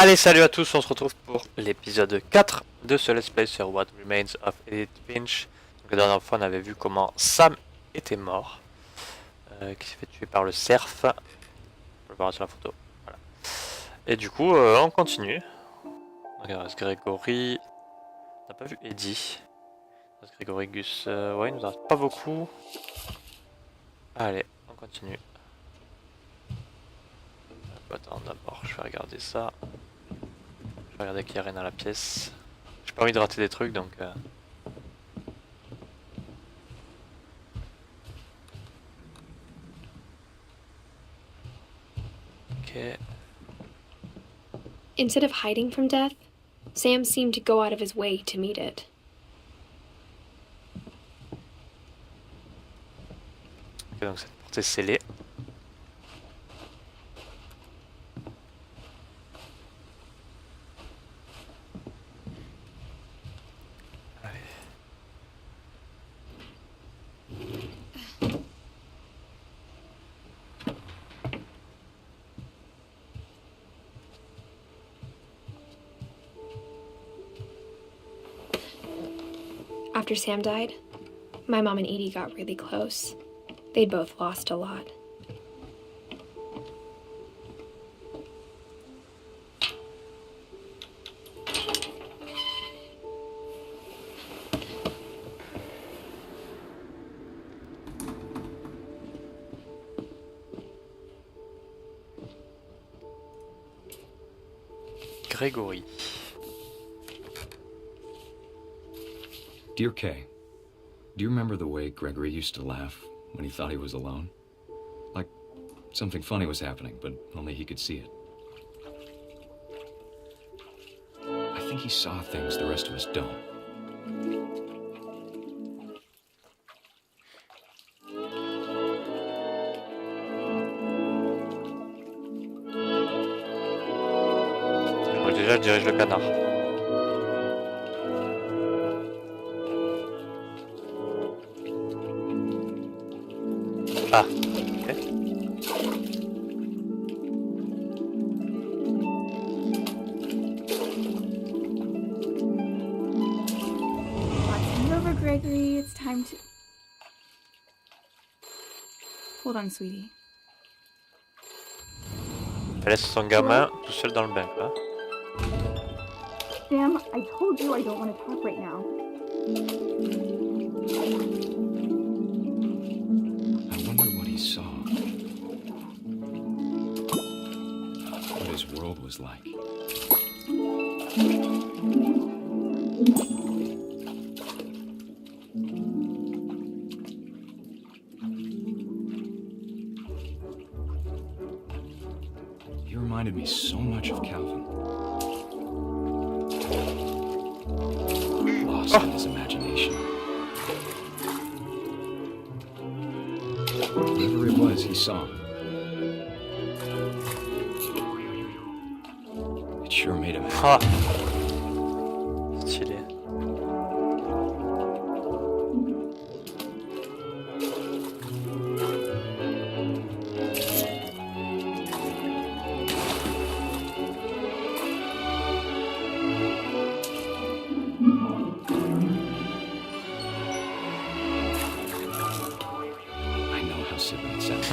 Allez, salut à tous, on se retrouve pour l'épisode 4 de ce let's play sur What Remains of EDITH FINCH. Donc, la dernière fois on avait vu comment Sam était mort, qui s'est fait tuer par le cerf. On peut le voir sur la photo. Voilà. Et du coup on continue. Donc, il reste Grégory. On n'a pas vu Eddie. Il reste Grégory, Gus. Ouais, il nous en reste pas beaucoup. Allez, on continue. Attends, d'abord je vais regarder ça. Je vais regarder qu'il n'y a rien dans la pièce. J'ai pas envie de rater des trucs donc. Ok. Instead of hiding from death, Sam seemed to go out of his way to meet it. Ok, donc cette porte est scellée. After Sam died, my mom and Edie got really close. They'd both lost a lot. Grégory. Dear Kay, do you remember the way Gregory used to laugh when he thought he was alone? Like something funny was happening, but only he could see it. I think he saw things the rest of us don't. Déjà, je dirige le canard. Ah, ok. Watching over, Gregory. It's time to... Hold on, sweetie. Elle laisse son gamin tout seul dans le bain, quoi. Sam, I told you I don't want to talk right now. I wonder what he saw. What his world was like. He reminded me so much of Calvin. Lost in his imagination. Whatever it was, he saw. It sure made him happy. Ah, stylé. I know how silly it sounds.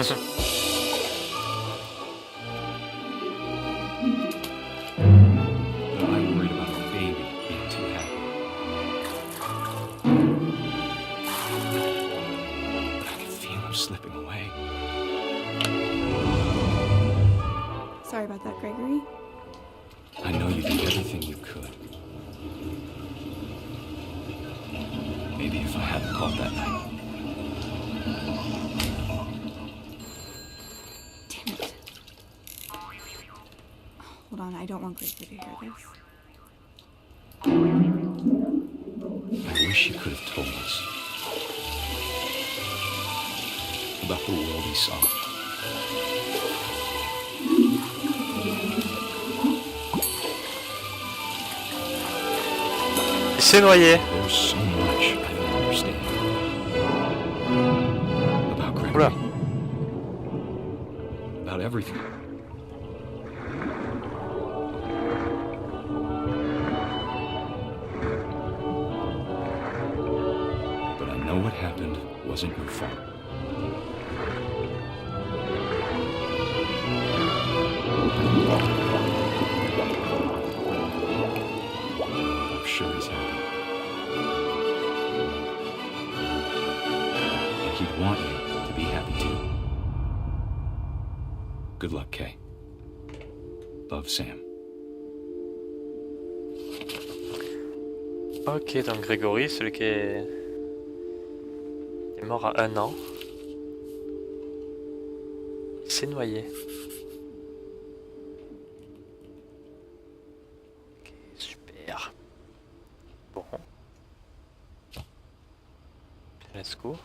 But I worried about a baby being too happy. But I could feel him slipping away. Sorry about that, Gregory. I know you did everything you could. Maybe if I hadn't called that night. Damn it. Hold on, I don't want Gregory to hear this. I wish he could have told us about the world he saw. Il s'est noyé. There's so much I don't understand about Gregory. Oula. About everything. know what happened wasn't your fault. I'm sure he's happy. And he'd want you to be happy too. Good luck, Kay. Love, Sam. Ok, donc Grégory, celui qui est mort à 1 an. Il s'est noyé. Ok, super. Bon. Let's go.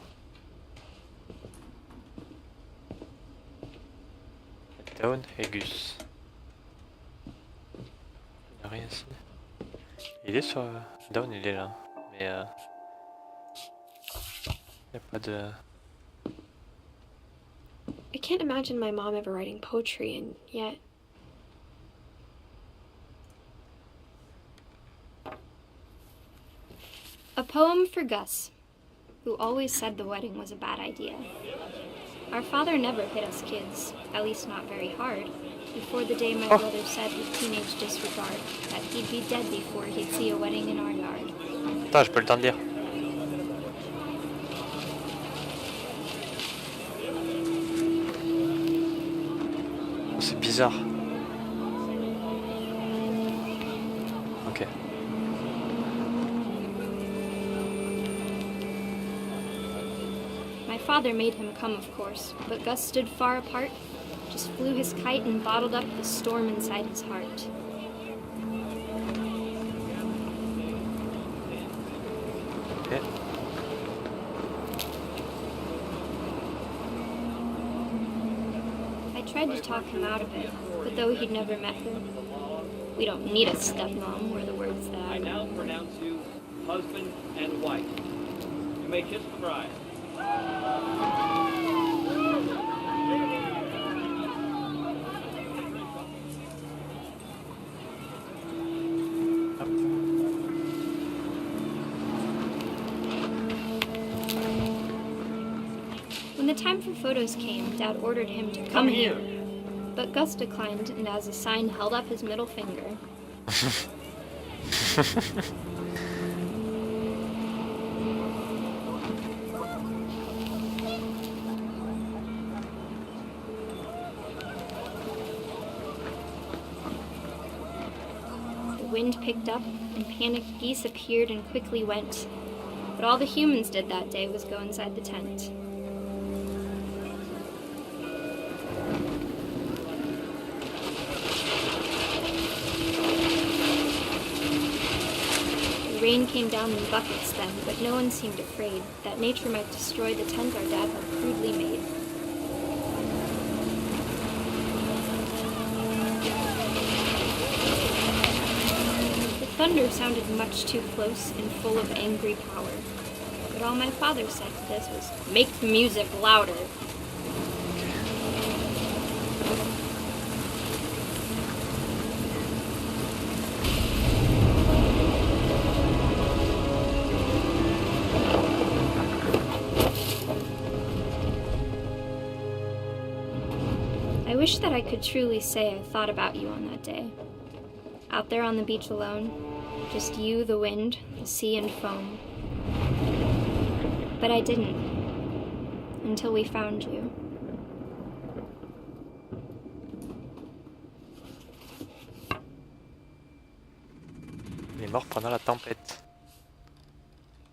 Down et Gus. Il n'y a rien ici. Il est sur... Down, il est là. Mais... il n'y a pas de... I can't imagine my mom ever writing poetry, and yet... A poem for Gus, who always said the wedding was a bad idea. Our father never hit us kids, at least not very hard, before the day my brother said with teenage disregard that he'd be dead before he'd see a wedding in our yard. Attends, j'ai pas le temps de lire. C'est bizarre. Ok. My father made him come, of course, but Gus stood far apart, just flew his kite and bottled up the storm inside his heart. Ok. I tried to talk him out of it, but though he'd never met her, we don't need a stepmom, were the words that I now pronounce you husband and wife. You may kiss the bride. When the time for photos came, Dad ordered him to come here. But Gus declined and as a sign held up his middle finger. The wind picked up and panicked geese appeared and quickly went. But all the humans did that day was go inside the tent. Rain came down in buckets then, but no one seemed afraid that nature might destroy the tent our dad had crudely made. The thunder sounded much too close and full of angry power, but all my father said to this was, "Make the music louder." I wish that I could truly say I thought about you on that day. Out there on the beach alone, just you, the wind, the sea and foam. But I didn't, until we found you. Il est mort pendant la tempête.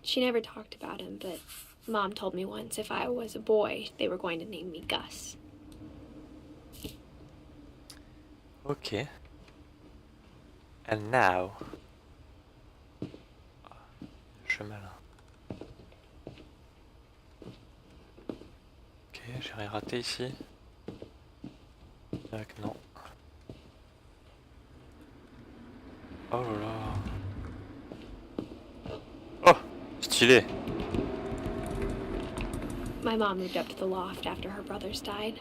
She never talked about him, but Mom told me once if I was a boy, they were going to name me Gus. Ok. And now... Chemin là. Ok, j'ai rien raté ici. Tac, non. Oh là là. Oh, stylé. My mom moved up to the loft after her brothers died.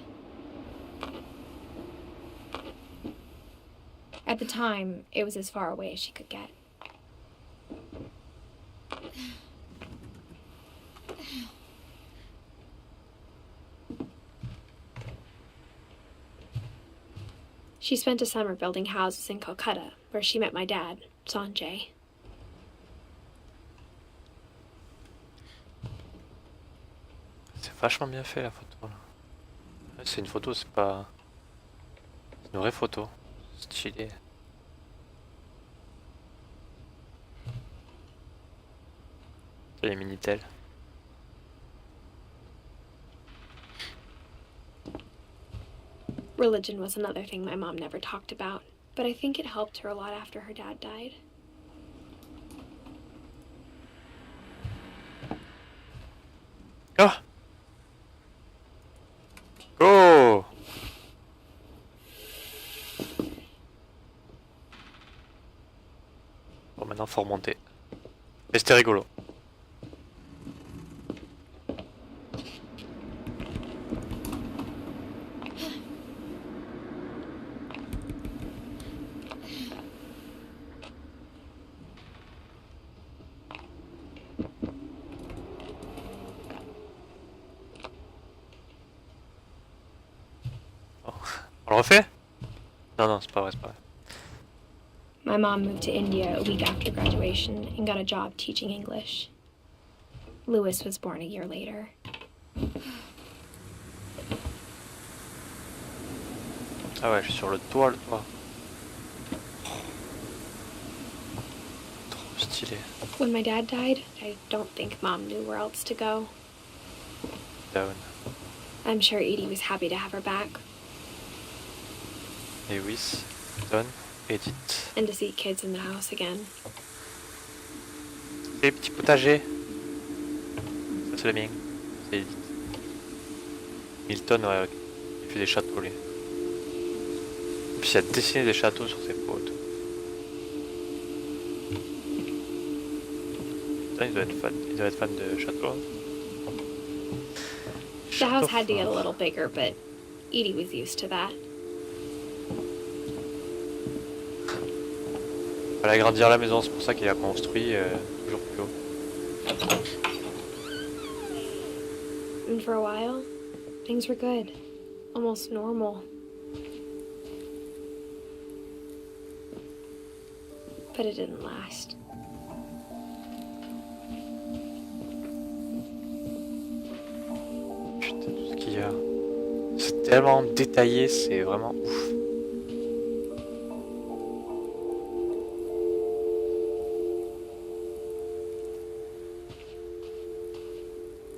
At the time, it was as far away as she could get. She spent a summer building houses in Calcutta, where she met my dad, Sanjay. C'est vachement bien fait la photo là. Ouais, c'est une photo, c'est pas... C'est une vraie photo. Stylé. Les Minitel. Religion was another thing my mom never talked about, but I think it helped her a lot after her dad died. Ah! Go! Bon, maintenant faut remonter. Mais c'était rigolo. On le refait? Non, non, c'est pas vrai, c'est pas vrai. My mom moved to India a week after graduation and got a job teaching English. Louis was born a year later. Ah ouais, je suis sur le toit, Trop stylé. When my dad died, I don't think Mom knew where else to go. Down. I'm sure Edie was happy to have her back Lewis, Don, Edith. and to see kids in the house again. Les petits potagers. Ça c'est le mien. C'est Edith. Milton, ouais, il fait des châteaux lui. Et puis il a dessiné des châteaux sur ses potes. Putain, il doit être fan de châteaux. The house had to get a little bigger, but Edie was used to that. Il fallait agrandir la maison, c'est pour ça qu'il a construit toujours plus haut. And for a while, things were good. Almost normal. But it didn't last. Putain, tout ce qu'il y a. C'est tellement détaillé, c'est vraiment ouf.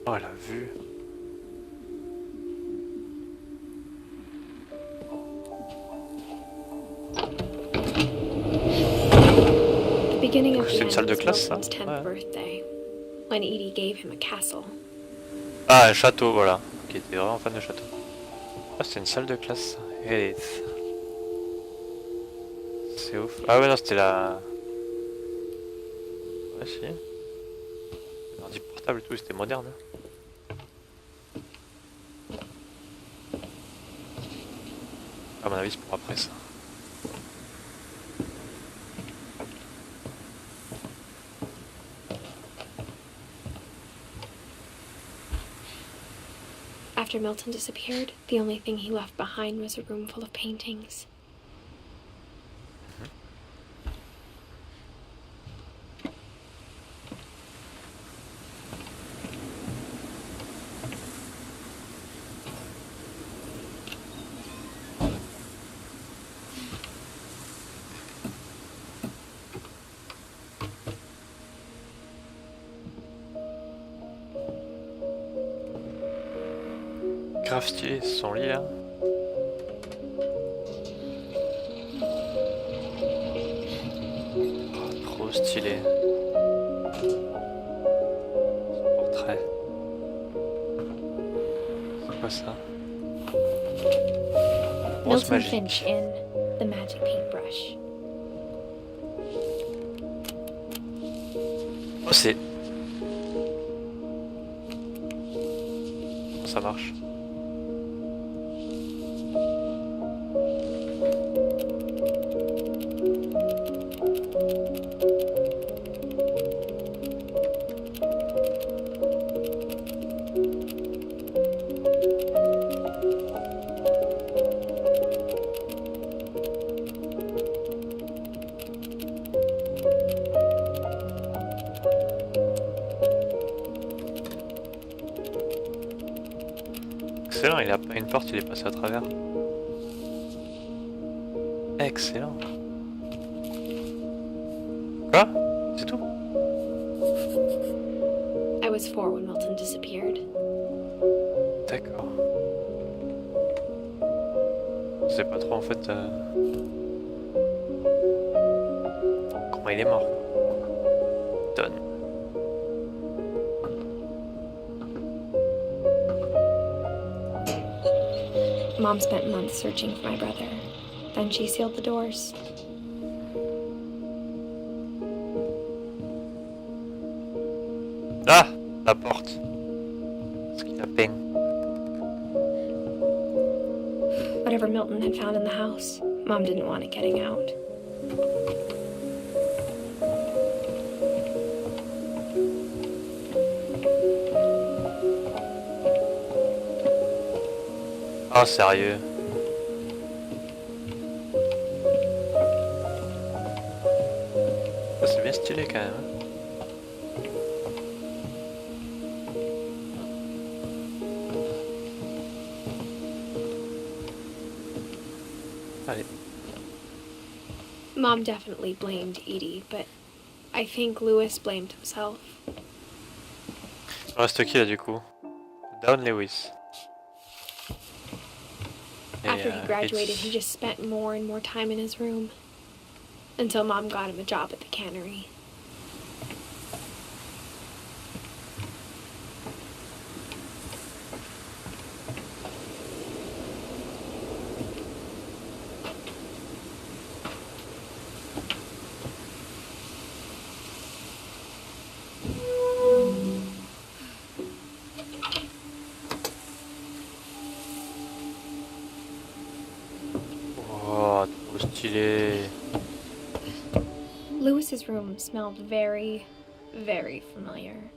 Oh la vue. The beginning of C'est the une salle end de was classe, ça. Milton's 10th Ouais. birthday, when Edie gave him a castle. Ah, un château, voilà. Qui était vraiment fan de château. Ah, c'était une salle de classe. Edith. C'est ouf. Ah ouais, non, c'était la... Ouais, si. L'ordi portable et tout, c'était moderne. Hein. À mon avis, c'est pour après ça. After Milton disappeared, the only thing he left behind was a room full of paintings. Grave stylé son lit là. Oh, trop stylé. Ce portrait. C'est quoi ça? Brosse Milton magique. Finch in The Magic Paintbrush. Oh c'est... Comment ça marche? une porte, il est passé à travers. Excellent. Quoi? C'est tout? I was 4 when Milton disappeared. D'accord. Je sais pas trop en fait comment il est mort. Donne. Mom spent months searching for my brother. Then she sealed the doors. Ah! La porte. Ce qu'il a peint. Whatever Milton had found in the house, Mom didn't want it getting out. Oh, sérieux? Ça, c'est bien stylé quand même. Allez. Mom definitely blamed Edie, but I think Lewis blamed himself. Il reste qui là du coup? Down Lewis. After he graduated, he just spent more and more time in his room. Until Mom got him a job at the cannery. Oh, trop stylé. Lewis's room smelled very, very familiar.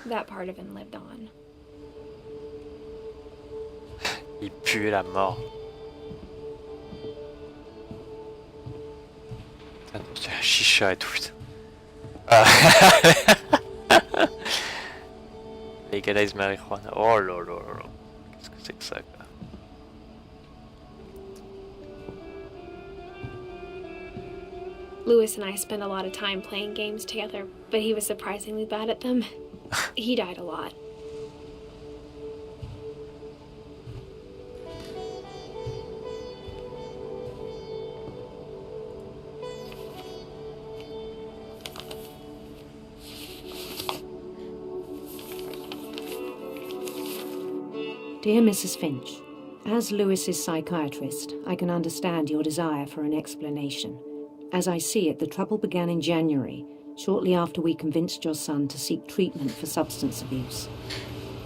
That part of him lived on. Il pue la mort. Attention, la chicha et tout. Putain. Ah. Legalize marijuana. Oh là là là. Qu'est-ce que c'est que ça quoi? Lewis and I spent a lot of time playing games together, but he was surprisingly bad at them. He died a lot. Dear Mrs. Finch, as Lewis's psychiatrist, I can understand your desire for an explanation. As I see it, the trouble began in January, shortly after we convinced your son to seek treatment for substance abuse.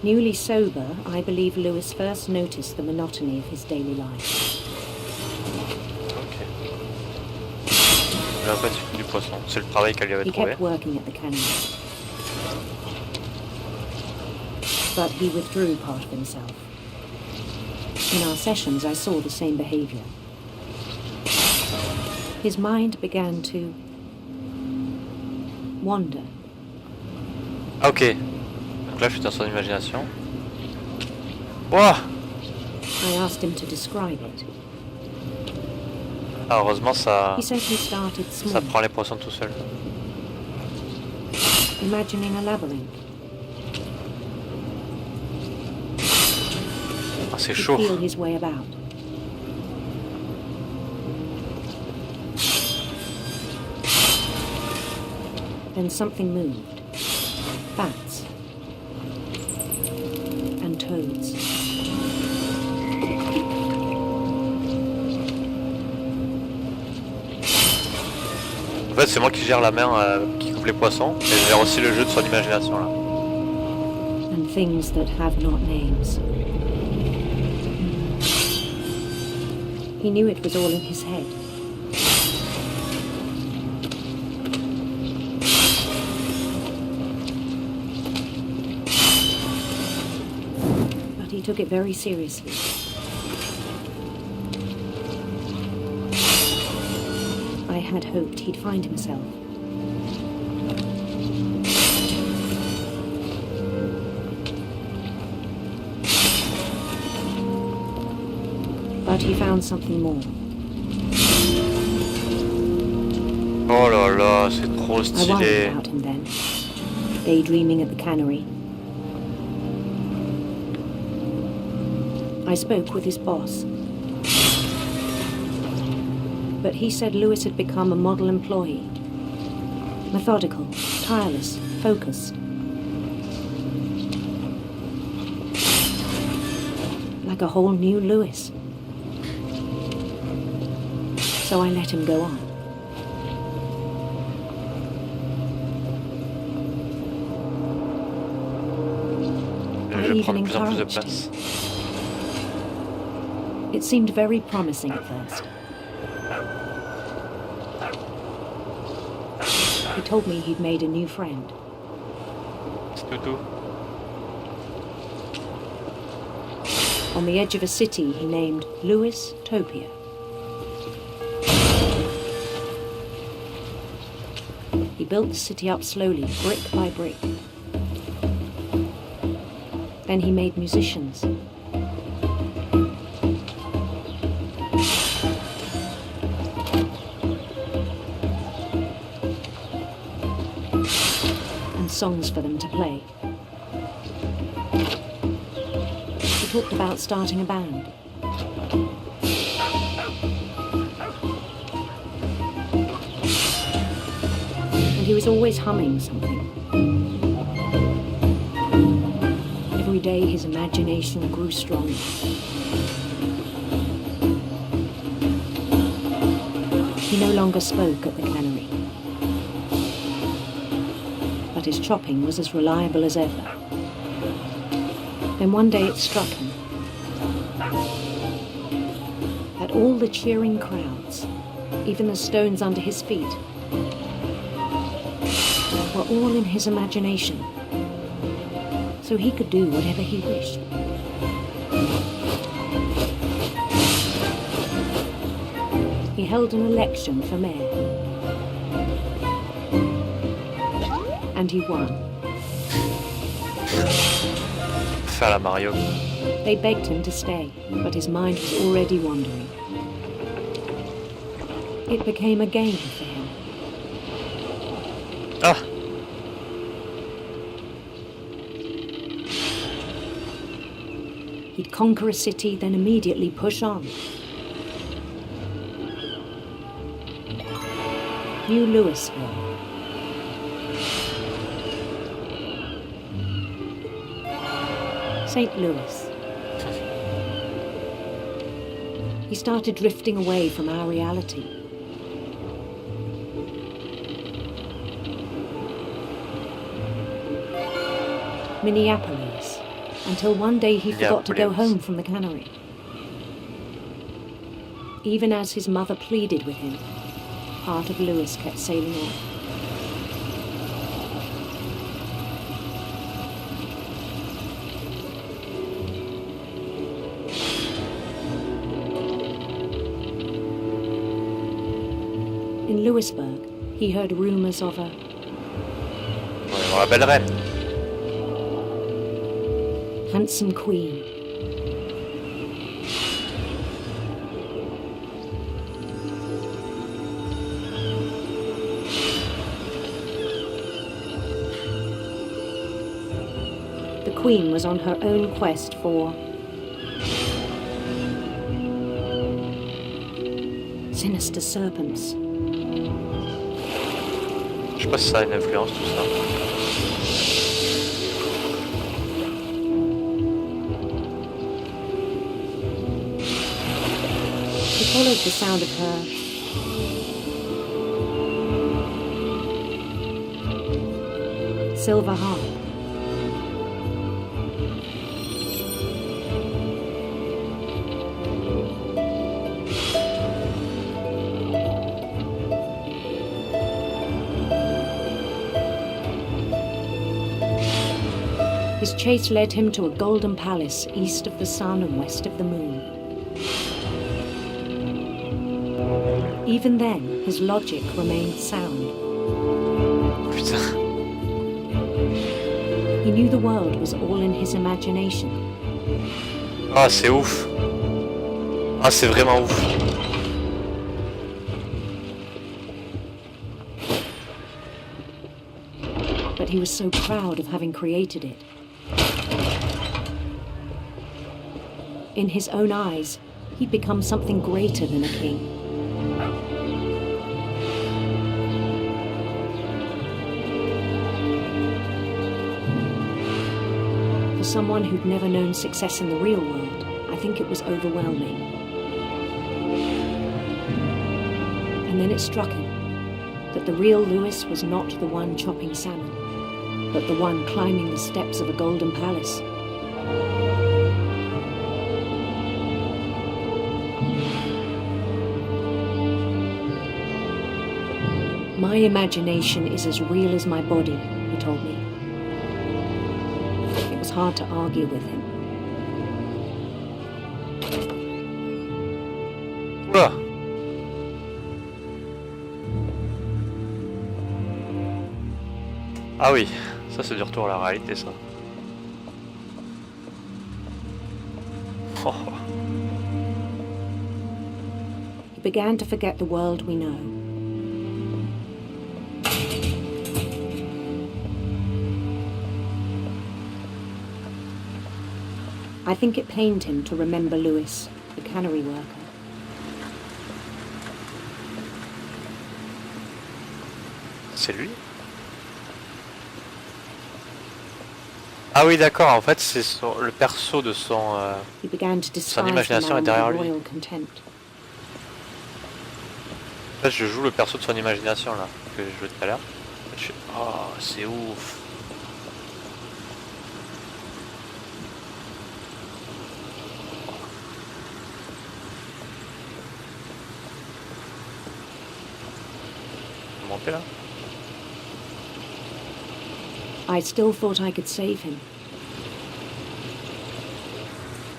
Newly sober, I believe Lewis first noticed the monotony of his daily life. Ok. Là, en fait, c'est du poisson. C'est le travail qu'elle lui avait He trouvé. kept working at the cannery. But he withdrew part of himself. In our sessions, I saw the same behavior. His mind began to wander. Ok. Donc là, je suis dans son imagination. Wouah! I asked him to describe it. Ah, heureusement, ça He said he started small, prend les poissons tout seul. imagining a labyrinth. Ah, c'est To chaud. feel his way about. Then something moved. Bats. And toads. En fait, c'est moi qui gère la main qui coupe les poissons. Et je gère aussi le jeu de son imagination là. And things that have not names. He knew it was all in his head. But he took it very seriously. I had hoped he'd find himself. But he found something more. Oh là là, c'est trop I worried stylé. about him then, daydreaming at the cannery. I spoke with his boss. But he said Lewis had become a model employee. Methodical, tireless, focused. Like a whole new Lewis. So I let him go on. Je vais prendre de plus en plus de place. It seemed very promising at first. He told me he'd made a new friend. C'est tout. On the edge of a city he named Lewis Topia. He built the city up slowly, brick by brick. Then he made musicians. And songs for them to play. He talked about starting a band. And he was always humming something. Every day his imagination grew stronger. He no longer spoke at the cannery. But his chopping was as reliable as ever. Then one day it struck him that all the cheering crowds, even the stones under his feet, were all in his imagination, so he could do whatever he wished. He held an election for mayor, and he won. Faire la Mario. They begged him to stay, but his mind was already wandering. It became a game for him. Ah! He'd conquer a city, then immediately push on. New Louisville. St. Louis. He started drifting away from our reality. Minneapolis, until one day he forgot to go home from the cannery. Even as his mother pleaded with him, part of Lewis kept sailing on. In Louisburg, he heard rumors of a La belle reine. handsome queen. The queen was on her own quest for sinister serpents. Je sais pas si ça a une influence tout ça. He followed the sound of her silver harp. His chase led him to a golden palace east of the sun and west of the moon. Even then, his logic remained sound. Putain. He knew the world was all in his imagination. Ah, c'est ouf. Ah, c'est vraiment ouf. But he was so proud of having created it. In his own eyes, he'd become something greater than a king. For someone who'd never known success in the real world, I think it was overwhelming. And then it struck him that the real Louis was not the one chopping salmon, but the one climbing the steps of a golden palace. My imagination is as real as my body, he told me. It was hard to argue with him. Oula. Ah oui, ça c'est du retour à la réalité ça. Oh. He began to forget the world we know. I think it pained him to remember Louis, the cannery worker. C'est lui? Ah oui d'accord, en fait c'est le perso de son... He began to son despise imagination the est man derrière with lui. royal contempt. En fait je joue le perso de son imagination là, que je jouais tout à l'heure. Je fais, oh c'est ouf. Monter là. I still thought I could save him.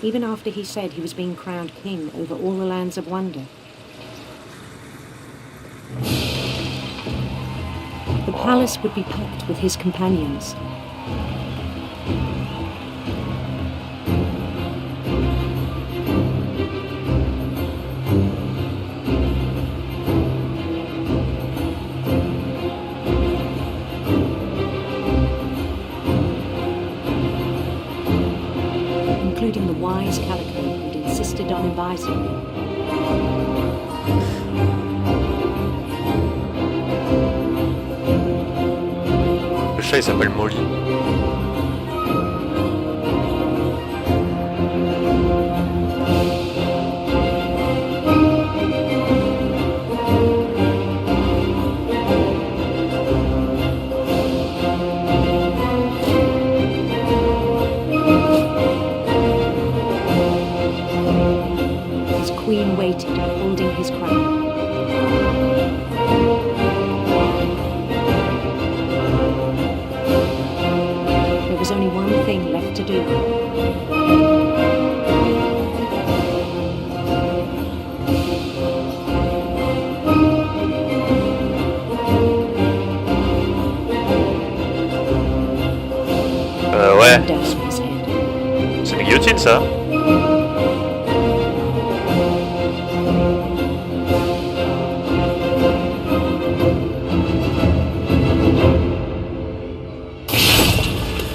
Even after he said he was being crowned king over all the lands of wonder. The palace would be packed with his companions. Including the wise Calico who'd insisted on advising me. Le chat il s'appelle Molly. His queen waited, holding his crown. There was only one thing left to do. Ouais, Douse his head. c'est une guillotine ça.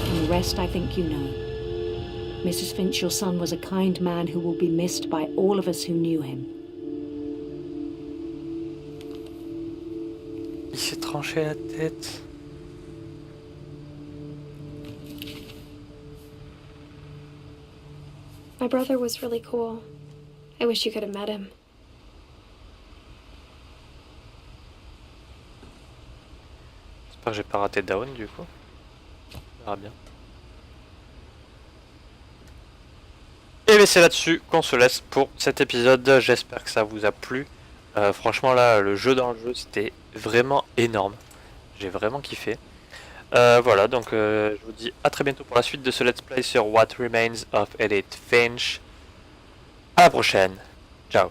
And the rest I think you know. Mrs. Finch, your son was a kind man who will be missed by all of us who knew him. Il s'est tranché la tête. My brother was really cool. I wish you could have met him. J'espère que j'ai pas raté Down du coup. On verra bien. Et bien c'est là-dessus qu'on se laisse pour cet épisode. J'espère que ça vous a plu. Franchement là, le jeu dans le jeu, c'était vraiment énorme. J'ai vraiment kiffé. Voilà, donc je vous dis à très bientôt pour la suite de ce let's play sur What Remains of Edith Finch. À la prochaine. Ciao.